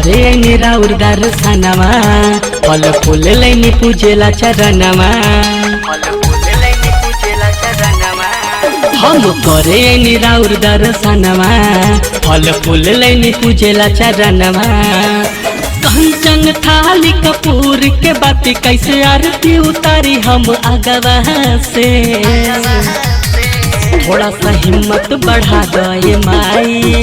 करे निराउर दर्शनमा फल फूल लैनी पूजेला चरणमा हम करे निराउर दर्शनमा फल फूल लैनी पूजेला चरणमा कंचन थाली कपूर के बाती कैसे आरती उतारी हम अगवा से थोड़ा सा हिम्मत बढ़ा दे माई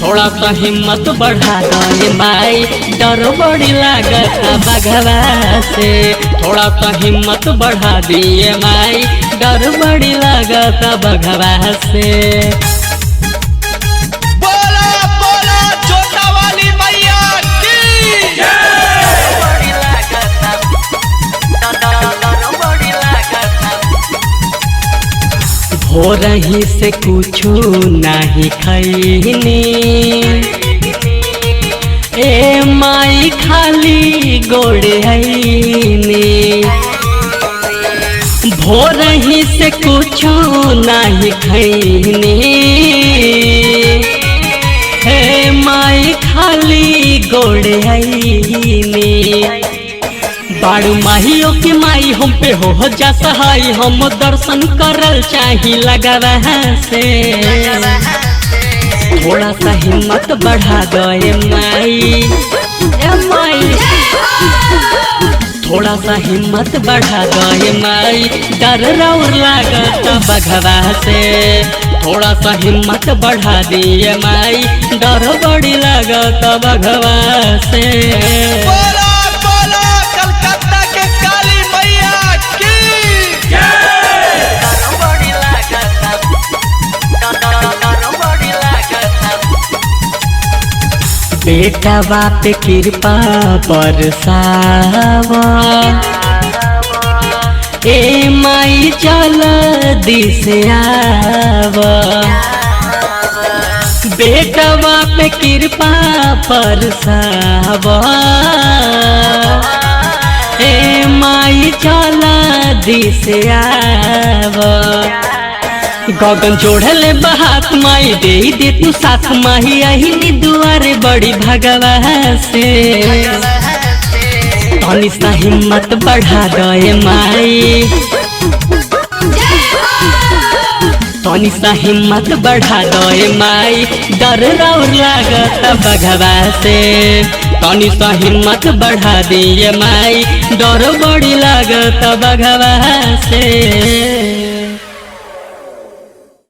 थोड़ा सा हिम्मत बढ़ा दे माई डर बड़ी लागत बघवा से थोड़ा सा हिम्मत बढ़ा दिए माई डर बड़ी लागत बघवा से हो रही से कुछू नहीं खैनी ए माई खाली गोड़े हैनी भो रही से कुछू नहीं खैनी हे माई खाली गोड़े हैनी बाड़ू माहियों के माई हम पे हो जा सहाय हम दर्शन करल चाही लगवा से थोड़ा सा हिम्मत बढ़ा दे माई थोड़ा सा हिम्मत बढ़ा दे माई डर रौर लागत बघवा से थोड़ा सा हिम्मत बढ़ा दिए माई डर बड़ी लागत बघवा से बेटा बाप कृपा बरसावा ए माई चल दिसे आवा बेटा बाप कृपा बरसावा ए माई चल दिसे आवा गगन जोड़ले बहात माई दे तू साथ माही अहिनी दुआरे बड़ी भगवा से तनी सा हिम्मत बढ़ा दे माई तनी सा हिम्मत बढ़ा दे माई डर रौर लागत बघवा से तनी सा हिम्मत बढ़ा दिए माई डर बड़ी लागत बघवा से।